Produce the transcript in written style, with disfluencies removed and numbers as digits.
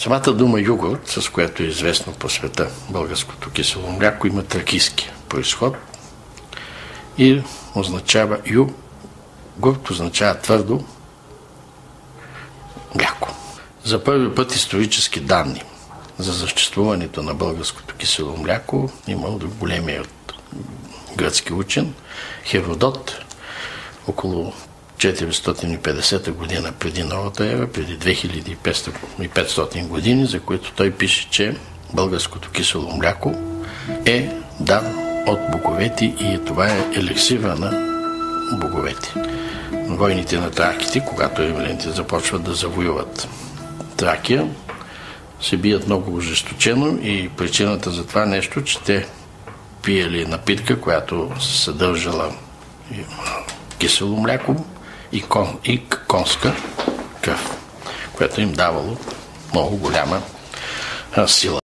Самата дума йогурт, с която е известно по света българското кисело мляко, има тракийски произход и означава йогурт, означава твърдо мляко. За първи път исторически данни за съществуването на българското кисело мляко имал големият гръцки учен Херодот около 450 година преди новата ера, преди 2500 години, за които той пише, че българското кисело мляко е дар от боговете и това е еликсира на боговете. Войните на траките, когато римляните започват да завоюват Тракия, се бият много ожесточено и причината за това нещо, че те пиели напитка, която се съдържала кисело мляко и конска кръв, което им давало много голяма сила.